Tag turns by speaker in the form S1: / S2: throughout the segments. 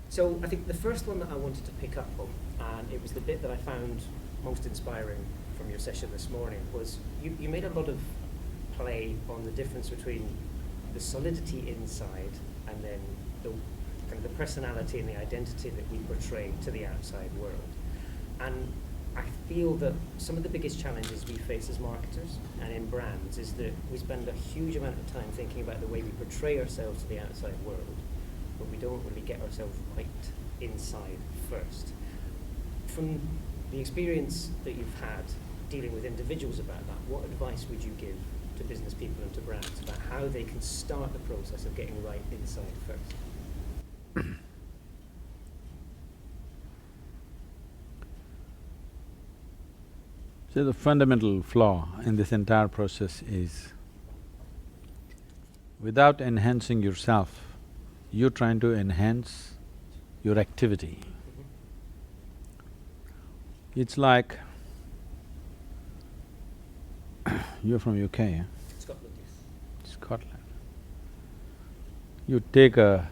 S1: So I think the first one that I wanted to pick up on, and it was the bit that I found most inspiring from your session this morning, was you made a lot of play on the difference between the solidity inside and then the kind of the personality and the identity that we portray to the outside world. And I feel that some of the biggest challenges we face as marketers and in brands is that we spend a huge amount of time thinking about the way we portray ourselves to the outside world, but we don't really get ourselves right inside first. From the experience that you've had dealing with individuals about that, what advice would you give to business people and to brands about how they can start the process of getting right inside first?
S2: So the fundamental flaw in this entire process is, without enhancing yourself, you're trying to enhance your activity. It's like… You're from UK, eh?
S1: Scotland, yes.
S2: Scotland. You take a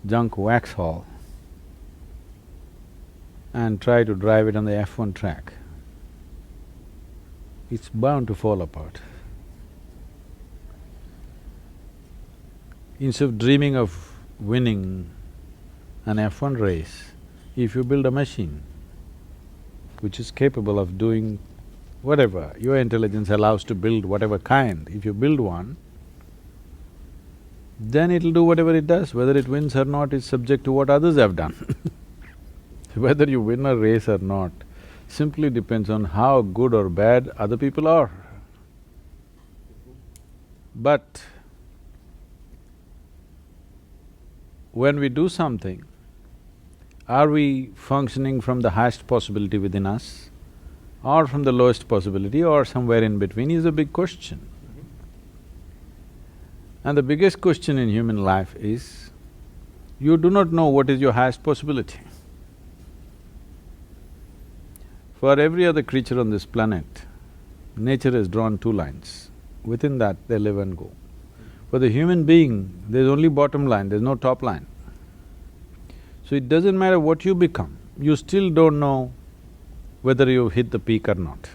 S2: junk Vauxhall and try to drive it on the F1 track, it's bound to fall apart. Instead of dreaming of winning an F1 race, if you build a machine which is capable of doing whatever your intelligence allows to build, whatever kind, if you build one, then it'll do whatever it does. Whether it wins or not is subject to what others have done. Whether you win a race or not simply depends on how good or bad other people are. But when we do something, are we functioning from the highest possibility within us or from the lowest possibility or somewhere in between is a big question. And the biggest question in human life is, you do not know what is your highest possibility. For every other creature on this planet, nature has drawn two lines. Within that, they live and go. For the human being, there's only bottom line, there's no top line. So it doesn't matter what you become, you still don't know whether you've hit the peak or not.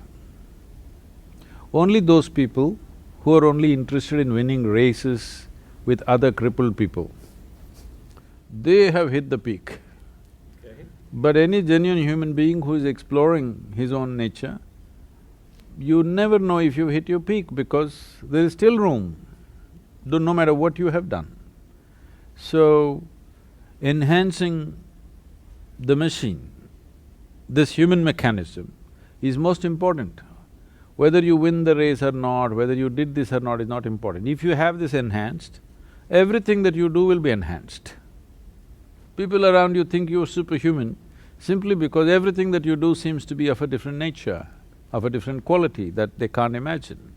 S2: Only those people who are only interested in winning races with other crippled people, they have hit the peak. But any genuine human being who is exploring his own nature, you never know if you've hit your peak because there is still room, no matter what you have done. So, enhancing the machine, this human mechanism, is most important. Whether you win the race or not, whether you did this or not is not important. If you have this enhanced, everything that you do will be enhanced. People around you think you're superhuman simply because everything that you do seems to be of a different nature, of a different quality that they can't imagine.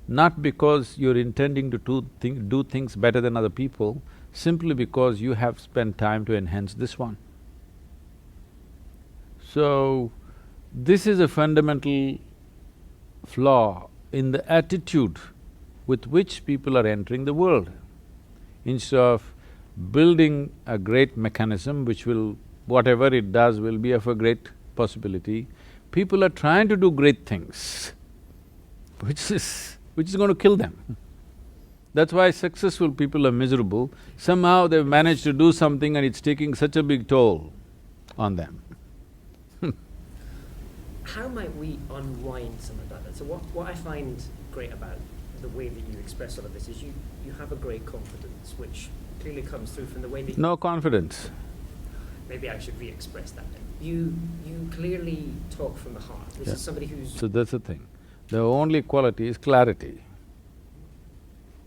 S2: Not because you're intending to do things better than other people, simply because you have spent time to enhance this one. So, this is a fundamental flaw in the attitude with which people are entering the world. Instead of building a great mechanism which will… whatever it does will be of a great possibility, people are trying to do great things, which is going to kill them. That's why successful people are miserable. Somehow they've managed to do something and it's taking such a big toll on them.
S1: How might we unwind some of that? So what I find great about the way that you express all of this is you have a great confidence, which clearly comes through from the way that…
S2: No confidence.
S1: Maybe I should re-express that then. You clearly talk from the heart. This is somebody who's…
S2: So that's the thing. The only quality is clarity.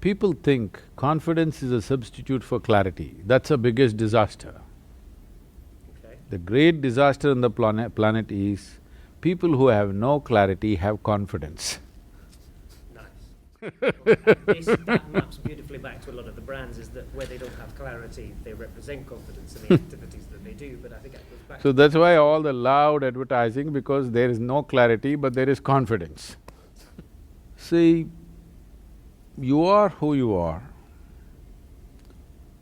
S2: People think confidence is a substitute for clarity. That's the biggest disaster.
S1: Okay.
S2: The great disaster on the planet is people who have no clarity have confidence.
S1: Nice. That maps beautifully back to a lot of the brands, is that where they don't have clarity, they represent confidence in the activities that they do, but I think that goes back…
S2: So that's why all the loud advertising, because there is no clarity but there is confidence. See, you are who you are.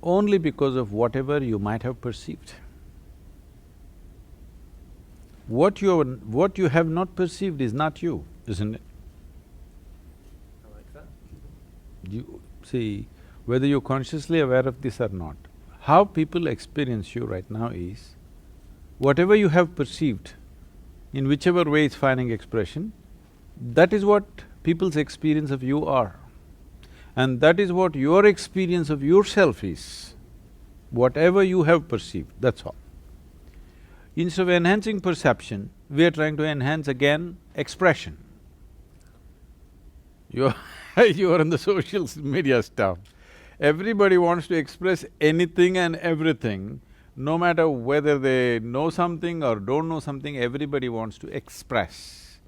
S2: only because of whatever you might have perceived. What you have not perceived is not you, isn't it?
S1: I like that.
S2: You see, whether you're consciously aware of this or not, how people experience you right now is, whatever you have perceived, in whichever way it's finding expression, that is what people's experience of you are. And that is what your experience of yourself is. Whatever you have perceived, that's all. Instead of enhancing perception, we are trying to enhance again expression. You're you're on the social media stuff. Everybody wants to express anything and everything, no matter whether they know something or don't know something, everybody wants to express.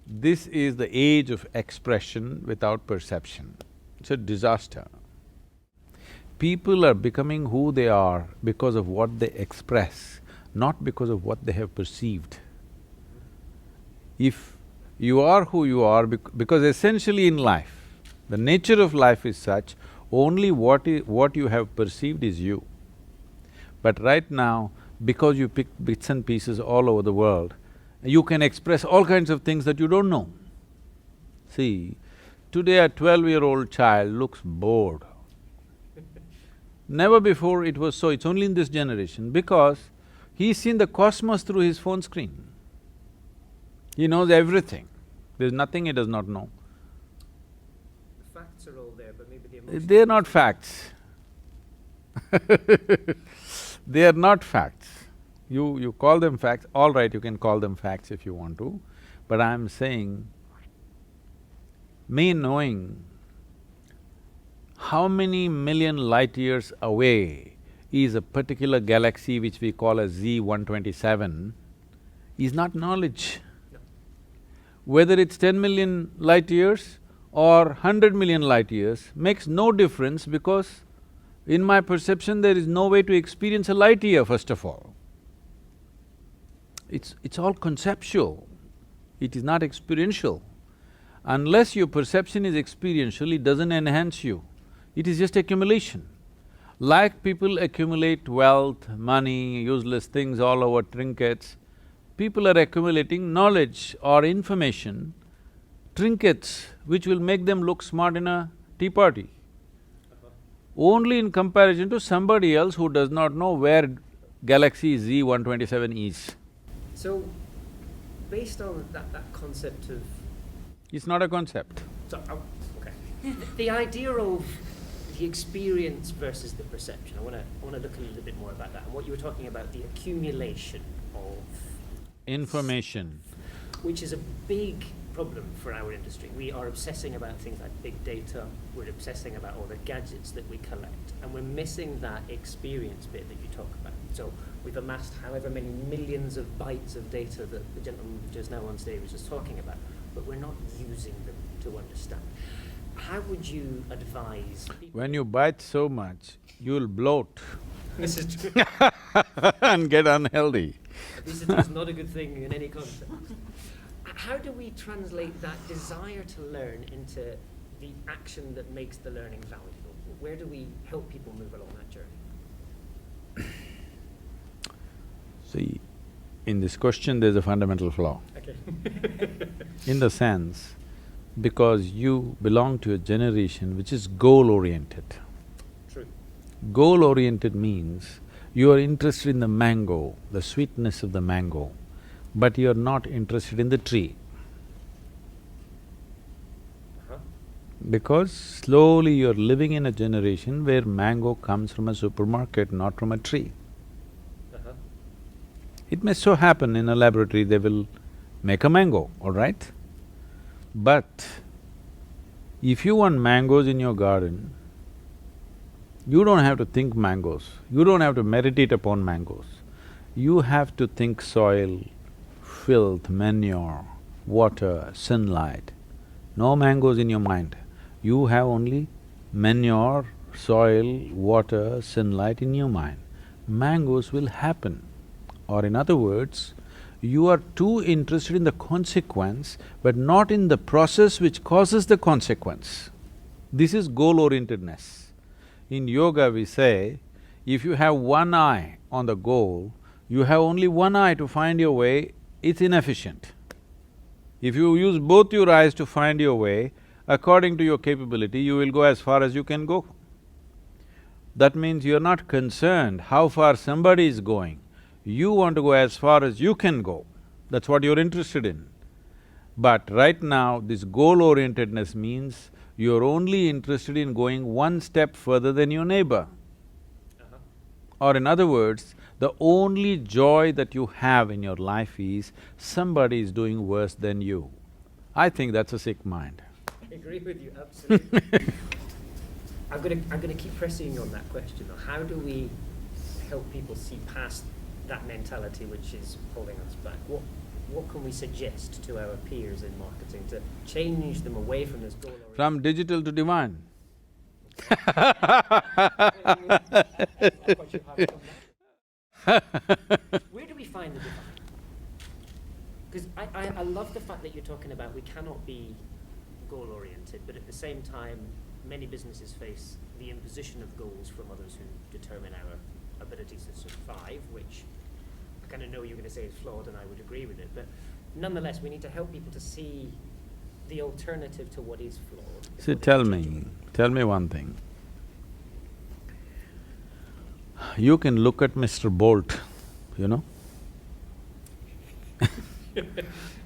S2: This is the age of expression without perception. It's a disaster. People are becoming who they are because of what they express, not because of what they have perceived. If you are who you are, because essentially in life, the nature of life is such, only what you have perceived is you. But right now, because you pick bits and pieces all over the world, you can express all kinds of things that you don't know. See, today a 12-year-old child looks bored. Never before it was so, it's only in this generation because he's seen the cosmos through his phone screen. He knows everything. There's nothing he does not know.
S1: The facts are all there, but maybe the emotions…
S2: They're not facts. They are not facts. You call them facts, all right, you can call them facts if you want to, but I'm saying, me knowing how many million light years away is a particular galaxy which we call as Z127 is not knowledge.
S1: No.
S2: Whether it's 10 million light years or 100 million light years makes no difference because in my perception there is no way to experience a light year, first of all. It's all conceptual, it is not experiential. Unless your perception is experiential, it doesn't enhance you, it is just accumulation. Like people accumulate wealth, money, useless things all over, trinkets, people are accumulating knowledge or information, trinkets which will make them look smart in a tea party. Only in comparison to somebody else who does not know where galaxy Z127 is.
S1: So, based on that concept of…
S2: It's not a concept.
S1: So, okay. The idea of the experience versus the perception, I wanna look a little bit more about that. And what you were talking about, the accumulation of…
S2: Information.
S1: Which is a big problem for our industry. We are obsessing about things like big data, we're obsessing about all the gadgets that we collect, and we're missing that experience bit that you talk about. So we've amassed however many millions of bytes of data that the gentleman just now on stage was just talking about, but we're not using them to understand. How would you advise people…
S2: When you bite so much, you'll bloat
S1: This is true.
S2: and get unhealthy.
S1: Obesity is not a good thing in any context. How do we translate that desire to learn into the action that makes the learning valuable? Where do we help people move along that journey?
S2: See, in this question there's a fundamental flaw.
S1: Okay.
S2: In the sense, because you belong to a generation which is goal-oriented.
S1: True.
S2: Goal-oriented means you are interested in the mango, the sweetness of the mango, but you are not interested in the tree. Because slowly you are living in a generation where mango comes from a supermarket, not from a tree. It may so happen in a laboratory they will make a mango, all right? But if you want mangoes in your garden, you don't have to think mangoes, you don't have to meditate upon mangoes. You have to think soil, filth, manure, water, sunlight. No mangoes in your mind. You have only manure, soil, water, sunlight in your mind. Mangoes will happen. Or in other words, you are too interested in the consequence, but not in the process which causes the consequence. This is goal-orientedness. In yoga we say, if you have one eye on the goal, you have only one eye to find your way, it's inefficient. If you use both your eyes to find your way, according to your capability, you will go as far as you can go. That means you're not concerned how far somebody is going. You want to go as far as you can go. That's what you're interested in. But right now, this goal-orientedness means you're only interested in going one step further than your neighbor. Or in other words, the only joy that you have in your life is somebody is doing worse than you. I think that's a sick mind.
S1: I agree with you, absolutely. I'm gonna keep pressing on that question though. How do we help people see past that mentality which is holding us back? What can we suggest to our peers in marketing to change them away from this goal?
S2: From digital to divine.
S1: Where do we find the divine? Because I love the fact that you're talking about we cannot be goal-oriented, but at the same time, many businesses face the imposition of goals from others who determine our ability to survive, which I kind of know you're going to say is flawed, and I would agree with it, but nonetheless, we need to help people to see the alternative to what is flawed.
S2: See, tell me one thing. You can look at Mr. Bolt, you know?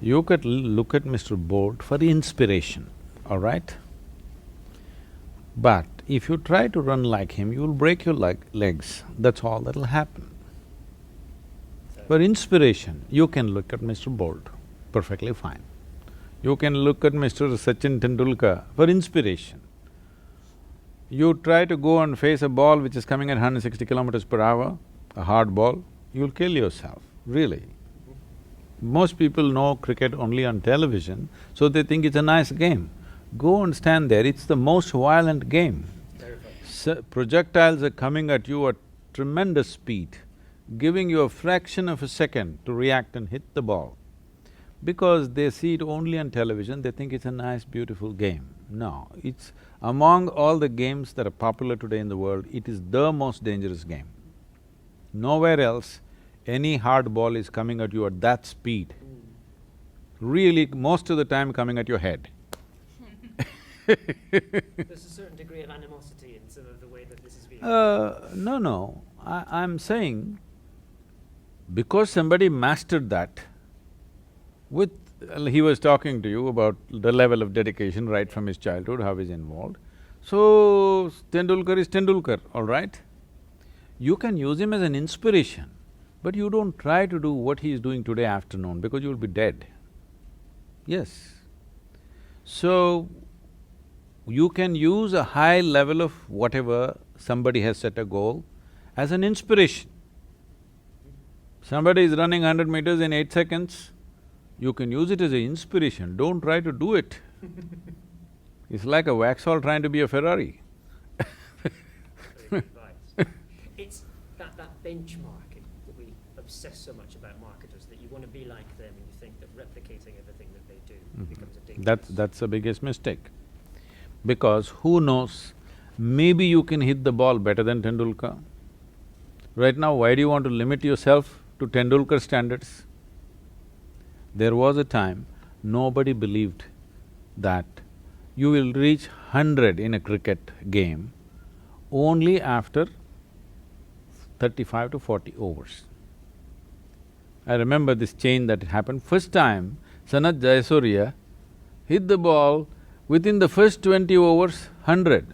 S2: You could look at Mr. Bolt for inspiration, all right? But if you try to run like him, you'll break your legs, that's all that'll happen. For inspiration, you can look at Mr. Bolt, perfectly fine. You can look at Mr. Sachin Tendulkar for inspiration. You try to go and face a ball which is coming at 160 kilometers per hour, a hard ball, you'll kill yourself, really. Most people know cricket only on television, so they think it's a nice game. Go and stand there, it's the most violent game. Projectiles are coming at you at tremendous speed, giving you a fraction of a second to react and hit the ball. Because they see it only on television, they think it's a nice, beautiful game. No, it's… among all the games that are popular today in the world, it is the most dangerous game. Nowhere else any hard ball is coming at you at that speed. Really, most of the time coming at your head.
S1: There's a certain degree of animosity in some of the way that this is being…
S2: No. I'm saying, because somebody mastered that, with… he was talking to you about the level of dedication right from his childhood, how he's involved. So, Tendulkar is Tendulkar, all right? You can use him as an inspiration, but you don't try to do what he is doing today afternoon because you'll be dead. Yes. So, you can use a high level of whatever somebody has set a goal as an inspiration. Somebody is running 100 meters in 8 seconds, you can use it as an inspiration, don't try to do it. It's like a Vauxhall trying to be a Ferrari.
S1: Very good advice. It's that benchmarking that we obsess so much about marketers, that you want to be like them and you think that replicating everything that they do becomes a dangerous…
S2: That's the biggest mistake. Because who knows, maybe you can hit the ball better than Tendulkar. Right now, why do you want to limit yourself to Tendulkar standards? There was a time nobody believed that you will reach 100 in a cricket game only after 35 to 40 overs. I remember this change that happened. First time, Sanath Jayasuriya hit the ball within the first 20 overs, 100.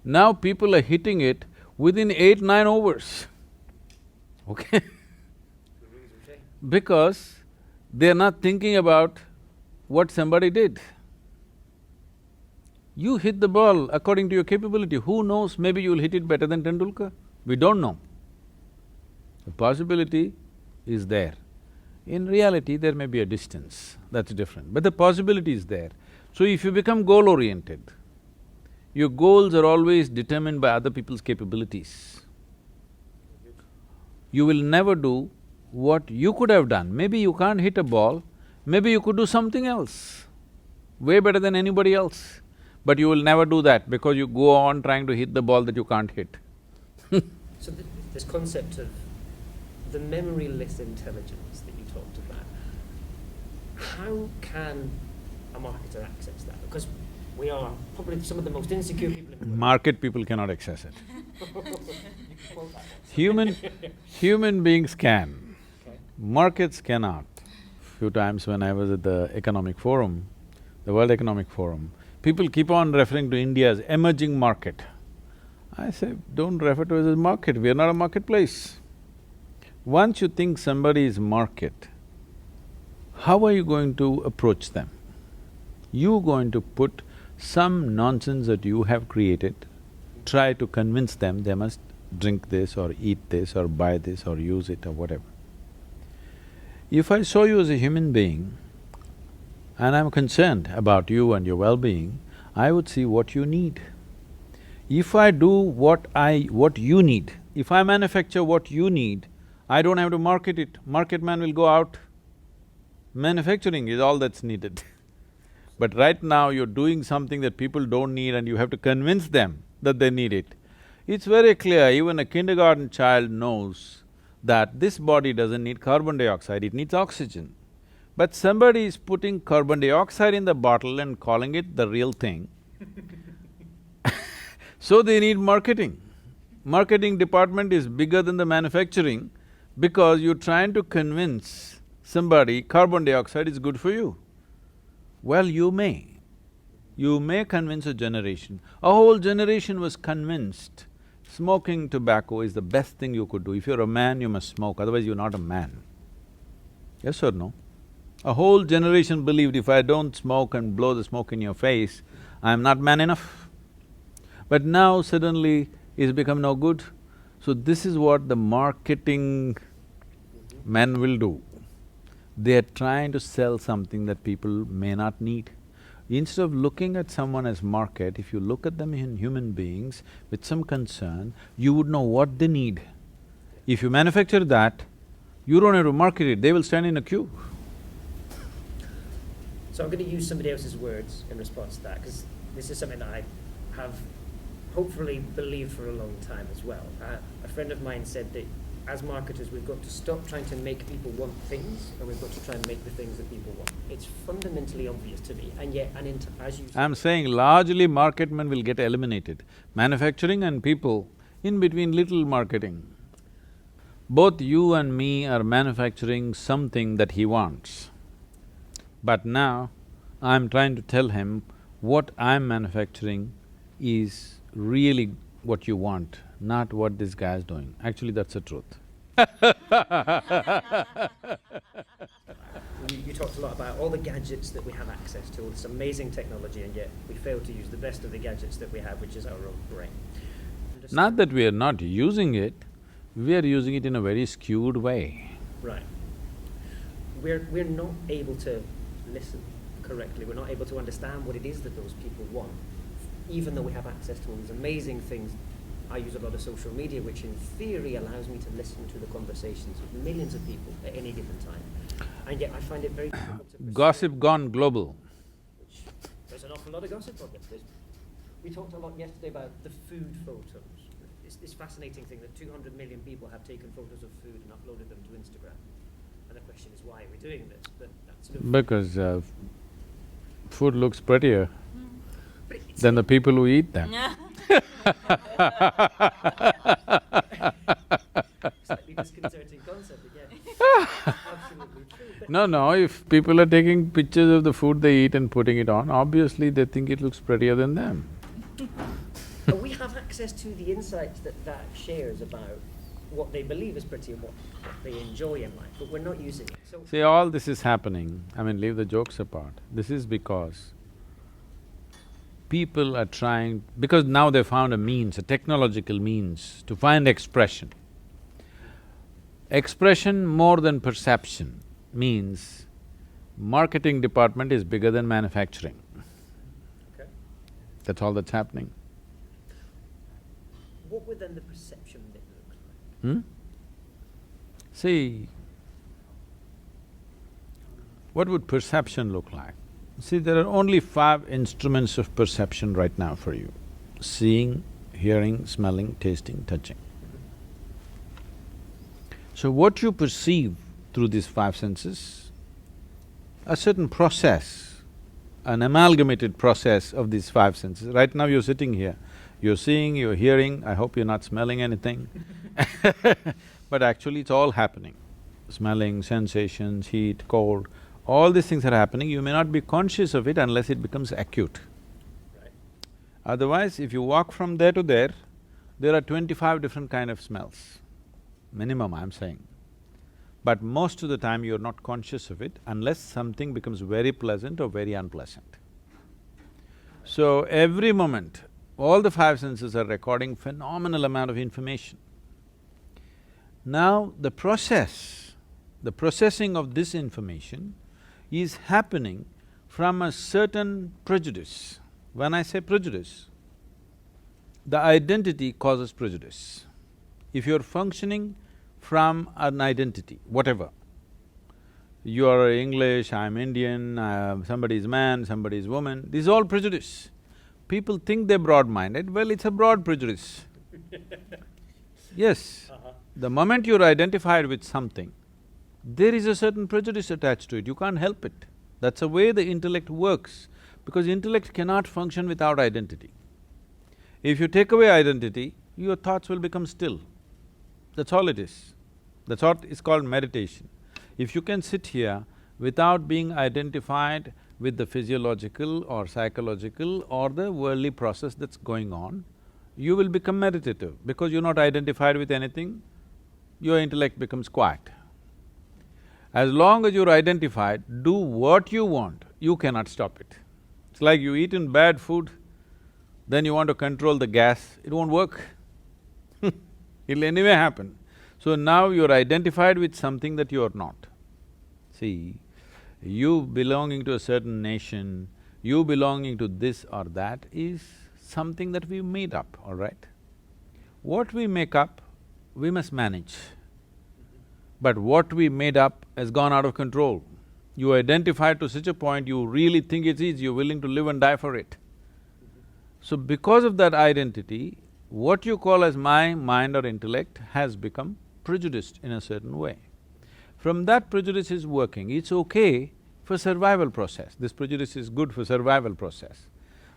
S2: Now people are hitting it within 8-9 overs, okay? Because they're not thinking about what somebody did. You hit the ball according to your capability, who knows, maybe you'll hit it better than Tendulkar. We don't know. The possibility is there. In reality, there may be a distance, that's different, but the possibility is there. So if you become goal-oriented, your goals are always determined by other people's capabilities. You will never do what you could have done. Maybe you can't hit a ball, maybe you could do something else, way better than anybody else. but you will never do that because you go on trying to hit the ball that you can't hit.
S1: So this concept of the memoryless intelligence that you talked about, how can a marketer access that? Because we are probably some of the most insecure people in the world.
S2: Market people cannot access it.
S1: You can quote that one.
S2: Human beings can,
S1: Okay.
S2: markets cannot. Few times when I was at the economic forum, the World Economic Forum, people keep on referring to India as emerging market. I say, don't refer to it as a market, we are not a marketplace. Once you think somebody is market, how are you going to approach them? You're going to put some nonsense that you have created, try to convince them they must drink this or eat this or buy this or use it or whatever. If I saw you as a human being and I'm concerned about you and your well-being, I would see what you need. If I do what you need, if I manufacture what you need, I don't have to market it, market man will go out. Manufacturing is all that's needed. But right now you're doing something that people don't need and you have to convince them that they need it. It's very clear, even a kindergarten child knows that this body doesn't need carbon dioxide, it needs oxygen. But somebody is putting carbon dioxide in the bottle and calling it the real thing. So they need marketing. Marketing department is bigger than the manufacturing because you're trying to convince somebody carbon dioxide is good for you. Well, you may convince a generation. A whole generation was convinced smoking tobacco is the best thing you could do. If you're a man, you must smoke, otherwise you're not a man. Yes or no? A whole generation believed if I don't smoke and blow the smoke in your face, I'm not man enough. But now suddenly it's become no good. So this is what the marketing men will do. They're trying to sell something that people may not need. Instead of looking at someone as market, if you look at them in human beings with some concern, you would know what they need. If you manufacture that, you don't have to market it, they will stand in a queue.
S1: So I'm going to use somebody else's words in response to that, because this is something that I have hopefully believed for a long time as well. A friend of mine said that as marketers, we've got to stop trying to make people want things, and we've got to try and make the things that people want. It's fundamentally obvious to me, and yet, as you said…
S2: I'm saying largely market men will get eliminated. Manufacturing and people, in between little marketing. Both you and me are manufacturing something that he wants. But now, I'm trying to tell him what I'm manufacturing is really what you want, not what this guy is doing. Actually, that's the truth.
S1: You talked a lot about all the gadgets that we have access to, all this amazing technology, and yet we fail to use the best of the gadgets that we have, which is our own brain.
S2: Not that we are not using it, we are using it in a very skewed way.
S1: Right. We're not able to listen correctly, we're not able to understand what it is that those people want, even though we have access to all these amazing things. I use a lot of social media, which in theory allows me to listen to the conversations of millions of people at any given time. And yet I find it very difficult to…
S2: Gossip gone global.
S1: There's an awful lot of gossip on this. We talked a lot yesterday about the food photos. It's this fascinating thing that 200 million people have taken photos of food and uploaded them to Instagram. And the question is, why are we doing this? But that's sort of…
S2: Because food looks prettier than the people who eat them.
S1: Slightly disconcerting concept again. Absolutely true.
S2: No, if people are taking pictures of the food they eat and putting it on, obviously they think it looks prettier than them.
S1: But we have access to the insights that shares about what they believe is pretty and what they enjoy in life, but we're not using it, so…
S2: See, all this is happening, I mean, leave the jokes apart. This is because people are trying… because now they found a means, a technological means to find expression. Expression more than perception means marketing department is bigger than manufacturing.
S1: Okay.
S2: That's all that's happening.
S1: What would then the perception bit look like?
S2: See, what would perception look like? See, there are only 5 instruments of perception right now for you: seeing, hearing, smelling, tasting, touching. So what you perceive through these 5 senses, a certain process, an amalgamated process of these 5 senses. Right now you're sitting here, you're seeing, you're hearing, I hope you're not smelling anything but actually it's all happening. Smelling, sensations, heat, cold, all these things are happening, you may not be conscious of it unless it becomes acute.
S1: Right.
S2: Otherwise, if you walk from there to there are 25 different kind of smells, minimum I'm saying. But most of the time you're not conscious of it unless something becomes very pleasant or very unpleasant. So every moment, all the 5 senses are recording phenomenal amount of information. Now the processing of this information is happening from a certain prejudice. When I say prejudice, the identity causes prejudice. If you're functioning from an identity, whatever, you are English, I'm Indian, somebody is man, somebody is woman, this is all prejudice. People think they're broad-minded, well, it's a broad prejudice. Yes, the moment you're identified with something, there is a certain prejudice attached to it, you can't help it. That's the way the intellect works, because intellect cannot function without identity. If you take away identity, your thoughts will become still. That's all it is. That's what is called meditation. If you can sit here without being identified with the physiological or psychological or the worldly process that's going on, you will become meditative. Because you're not identified with anything, your intellect becomes quiet. As long as you're identified, do what you want, you cannot stop it. It's like you eaten bad food, then you want to control the gas, it won't work it'll anyway happen. So now you're identified with something that you're not. See, you belonging to a certain nation, you belonging to this or that is something that we made up, all right? What we make up, we must manage. But what we made up has gone out of control. You identified to such a point, you really think it is, you're willing to live and die for it. So because of that identity, what you call as my mind or intellect has become prejudiced in a certain way. From that prejudice is working, it's okay for survival process, this prejudice is good for survival process.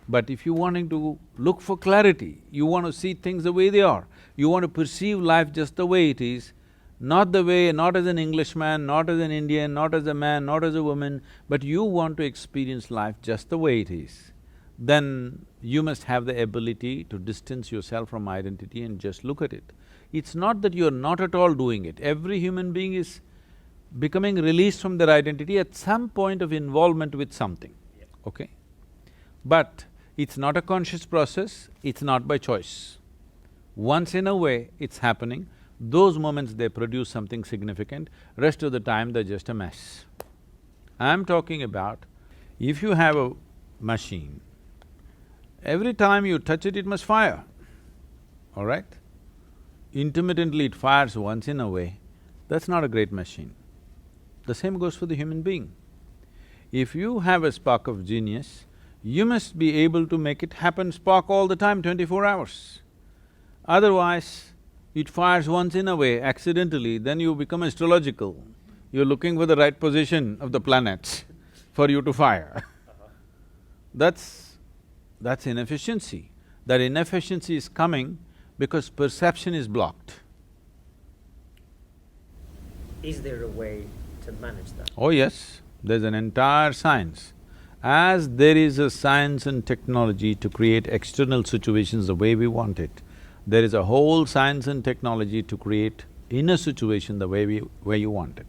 S2: But if you're wanting to look for clarity, you want to see things the way they are, you want to perceive life just the way it is, not the way… not as an Englishman, not as an Indian, not as a man, not as a woman, but you want to experience life just the way it is, then you must have the ability to distance yourself from identity and just look at it. It's not that you're not at all doing it, every human being is becoming released from their identity at some point of involvement with something, okay? But it's not a conscious process, it's not by choice. Once in a way, it's happening, those moments they produce something significant, rest of the time they're just a mess. I'm talking about, if you have a machine, every time you touch it, it must fire, all right? Intermittently it fires once in a way, that's not a great machine. The same goes for the human being. If you have a spark of genius, you must be able to make it happen spark all the time, 24 hours. Otherwise, it fires once in a way, accidentally, then you become astrological. You're looking for the right position of the planets for you to fire That's inefficiency. That inefficiency is coming because perception is blocked.
S1: Is there a way to manage that?
S2: Oh yes, there's an entire science. As there is a science and technology to create external situations the way we want it, there is a whole science and technology to create inner situation the way you want it.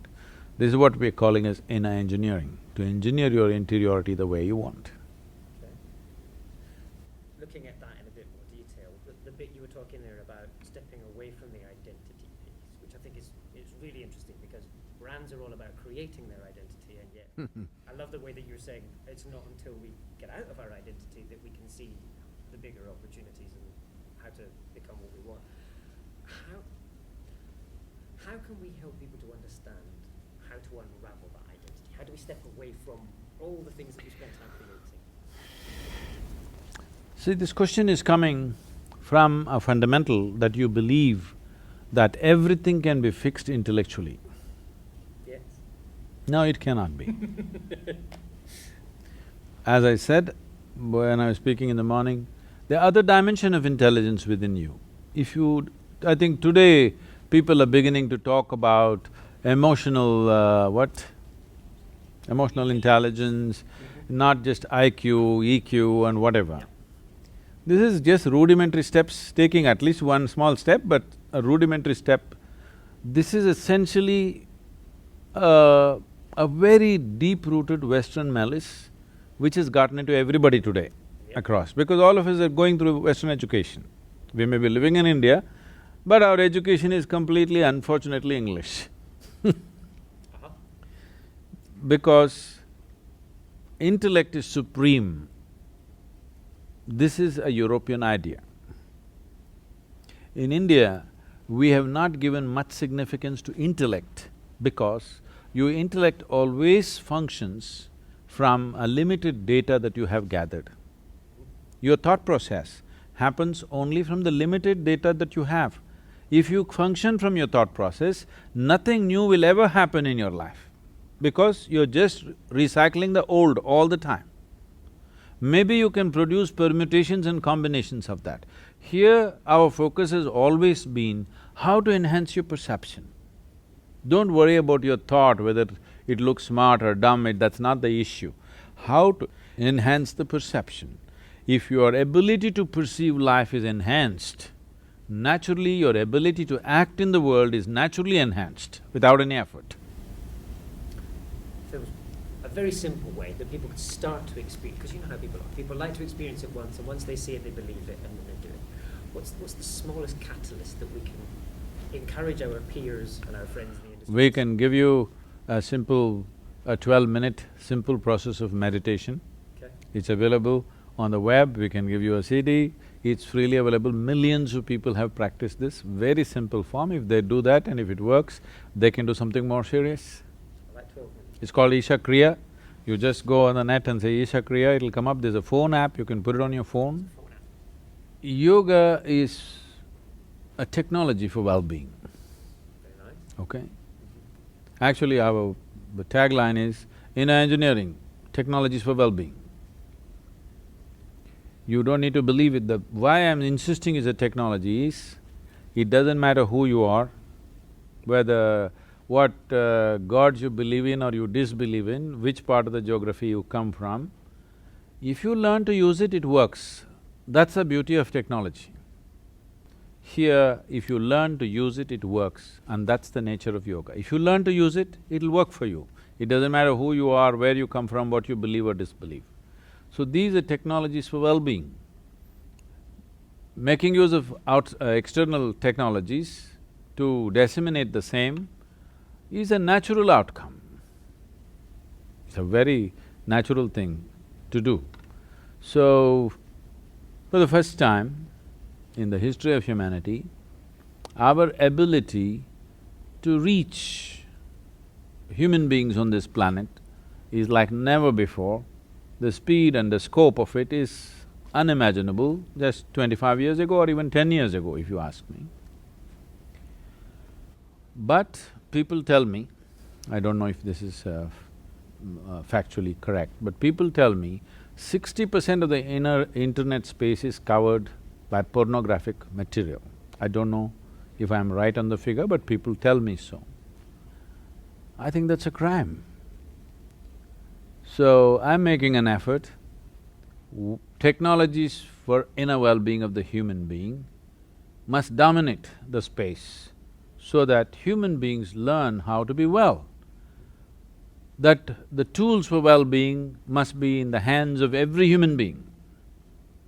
S2: This is what we're calling as inner engineering, to engineer your interiority the way you want.
S1: Okay. Looking at that in a bit more detail, the bit you were talking there about stepping away from the identity piece, which I think is really interesting because brands are all about creating their identity, and yet I love the way that you're saying it's not until we get out of our identity that we can see the bigger opportunities and how to become what we want. How can we help people to understand how to unravel that identity? How do we step away from all the things that you spend time creating?
S2: See, this question is coming from a fundamental that you believe that everything can be fixed intellectually.
S1: Yes.
S2: No, it cannot be. As I said when I was speaking in the morning, the other dimension of intelligence within you. If you… I think today people are beginning to talk about emotional… what? Emotional intelligence, not just IQ, EQ and whatever.
S1: Yeah.
S2: This is just rudimentary steps, taking at least one small step, but a rudimentary step. This is essentially a very deep-rooted Western malice which has gotten into everybody today across, because all of us are going through Western education. We may be living in India, but our education is completely, unfortunately, English. Because intellect is supreme. This is a European idea. In India, we have not given much significance to intellect because your intellect always functions from a limited data that you have gathered. Your thought process happens only from the limited data that you have. If you function from your thought process, nothing new will ever happen in your life because you're just recycling the old all the time. Maybe you can produce permutations and combinations of that. Here, our focus has always been how to enhance your perception. Don't worry about your thought, whether it looks smart or dumb, that's not the issue. How to enhance the perception. If your ability to perceive life is enhanced, naturally your ability to act in the world is naturally enhanced without any effort.
S1: If there was a very simple way that people could start to experience, because you know how people are, people like to experience it once, and once they see it, they believe it, and then they do it. What's the smallest catalyst that we can encourage our peers and our friends in the industry?
S2: We can give you a simple, a 12-minute simple process of meditation.
S1: Okay.
S2: It's available on the web, we can give you a CD, it's freely available. Millions of people have practiced this, very simple form. If they do that and if it works, they can do something more serious.
S1: Like 12 minutes.
S2: It's called Isha Kriya. You just go on the net and say Isha Kriya, it'll come up. There's a phone app, you can put it on your phone. Yoga is a technology for well-being.
S1: Very nice.
S2: Okay? Actually, the tagline is, in engineering, technologies for well-being. You don't need to believe it. Why I'm insisting is a technology is, it doesn't matter who you are, whether what gods you believe in or you disbelieve in, which part of the geography you come from, if you learn to use it, it works. That's the beauty of technology. Here, if you learn to use it, it works, and that's the nature of yoga. If you learn to use it, it'll work for you. It doesn't matter who you are, where you come from, what you believe or disbelieve. So these are technologies for well-being. Making use of external technologies to disseminate the same is a natural outcome. It's a very natural thing to do. So, for the first time in the history of humanity, our ability to reach human beings on this planet is like never before. The speed and the scope of it is unimaginable just 25 years ago or even 10 years ago, if you ask me. But people tell me, I don't know if this is factually correct, but people tell me 60% of the inner internet space is covered by pornographic material. I don't know if I'm right on the figure, but people tell me so. I think that's a crime. So, I'm making an effort. Technologies for inner well-being of the human being must dominate the space so that human beings learn how to be well. That the tools for well-being must be in the hands of every human being.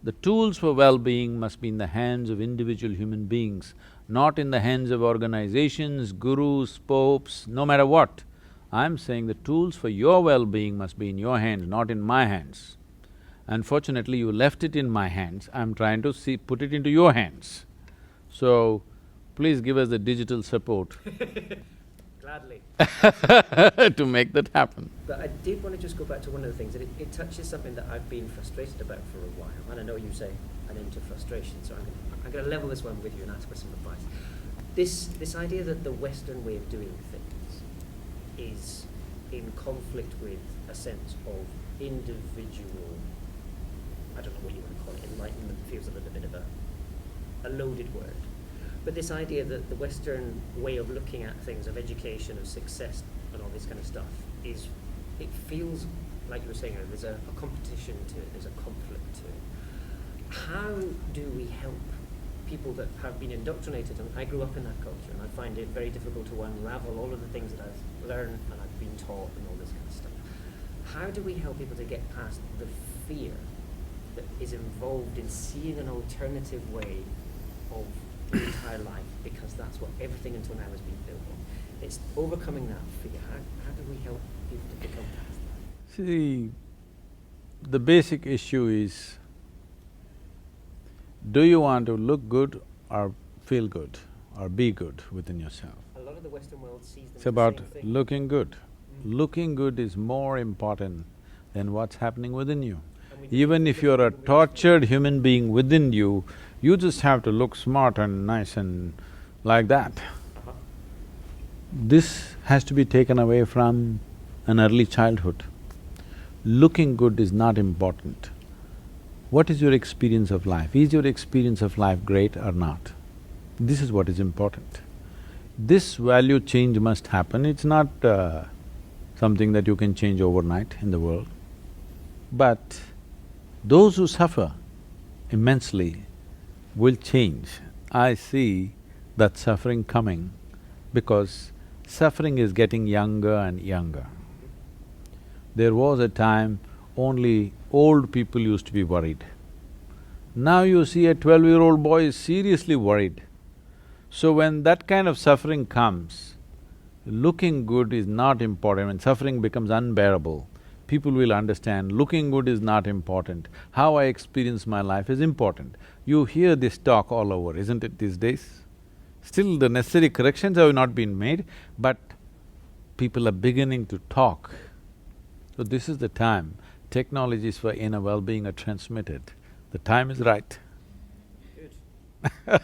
S2: The tools for well-being must be in the hands of individual human beings, not in the hands of organizations, gurus, popes, no matter what. I'm saying the tools for your well-being must be in your hands, not in my hands. Unfortunately, you left it in my hands, I'm trying to put it into your hands. So, please give us the digital support.
S1: Gladly.
S2: to make that happen.
S1: But I did want to just go back to one of the things, that it touches something that I've been frustrated about for a while, and I know you say an end to frustration, so I'm going to level this one with you and ask for some advice. This idea that the Western way of doing things is in conflict with a sense of individual, I don't know what you want to call it, enlightenment feels a little bit of a loaded word. But this idea that the Western way of looking at things, of education, of success, and all this kind of stuff, it feels, like you were saying, there's a competition to it, there's a conflict to it. How do we help people that have been indoctrinated? And I grew up in that culture, and I find it very difficult to unravel all of the things that I've learned and I've been taught and all this kind of stuff. How do we help people to get past the fear that is involved in seeing an alternative way of the entire life, because that's what everything until now has been built on? It's overcoming that fear. How do we help people to become past that?
S2: See, the basic issue is, do you want to look good or feel good or be good within yourself?
S1: A lot of the Western world sees them
S2: It's
S1: as the
S2: about
S1: same thing.
S2: looking good. Looking good is more important than what's happening within you. Even if you're a tortured human being within you, you just have to look smart and nice and like that. This has to be taken away from an early childhood. Looking good is not important. What is your experience of life? Is your experience of life great or not? This is what is important. This value change must happen. It's not something that you can change overnight in the world. But those who suffer immensely will change. I see that suffering coming because suffering is getting younger and younger. There was a time only old people used to be worried. Now you see a 12-year-old boy is seriously worried. So when that kind of suffering comes, looking good is not important. When suffering becomes unbearable, people will understand looking good is not important. How I experience my life is important. You hear this talk all over, isn't it, these days? Still the necessary corrections have not been made, but people are beginning to talk. So this is the time technologies for inner well-being are transmitted. The time is right.
S1: Good.